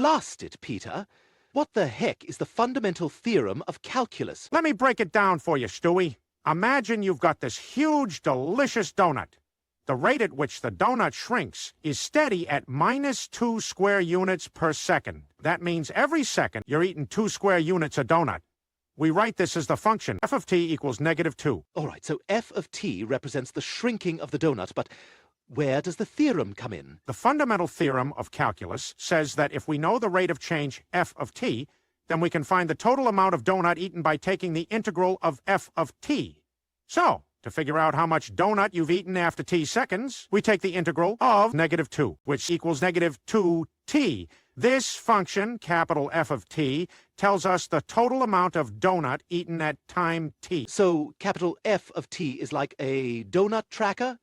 Blast it, Peter. What the heck is the fundamental theorem of calculus? Let me break it down for you, Stewie. Imagine you've got this huge, delicious donut. The rate at which the donut shrinks is steady at -2 square units per second. That means every second you're eating 2 square units of donut. We write this as the function f of t equals -2. All right, so f of t represents the shrinking of the donut, but where does the theorem come in? The fundamental theorem of calculus says that if we know the rate of change f of t, then we can find the total amount of donut eaten by taking the integral of f of t. So, to figure out how much donut you've eaten after t seconds, we take the integral of -2, which equals -2t. This function, capital F of t, tells us the total amount of donut eaten at time t. So capital F of t is like a donut tracker?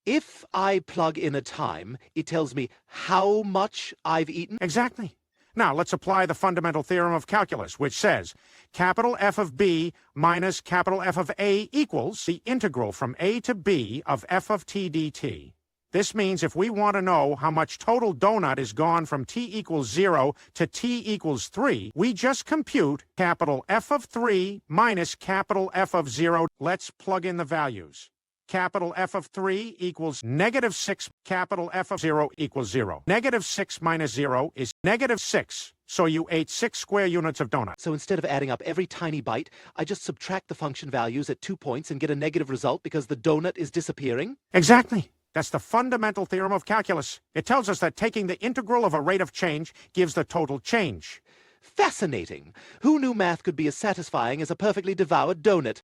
If I plug in a time, it tells me how much I've eaten? Exactly. Now, let's apply the fundamental theorem of calculus, which says capital F of b minus capital F of a equals the integral from a to b of f of t dt. This means if we want to know how much total donut is gone from t equals 0 to t equals 3, we just compute capital F of 3 minus capital F of 0. Let's plug in the values. Capital F of 3 equals -6. Capital F of 0 equals 0. -6 minus 0 is -6. So you ate 6 square units of donut. So instead of adding up every tiny bite, I just subtract the function values at 2 points and get a negative result because the donut is disappearing? Exactly. That's the fundamental theorem of calculus. It tells us that taking the integral of a rate of change gives the total change. Fascinating. Who knew math could be as satisfying as a perfectly devoured donut?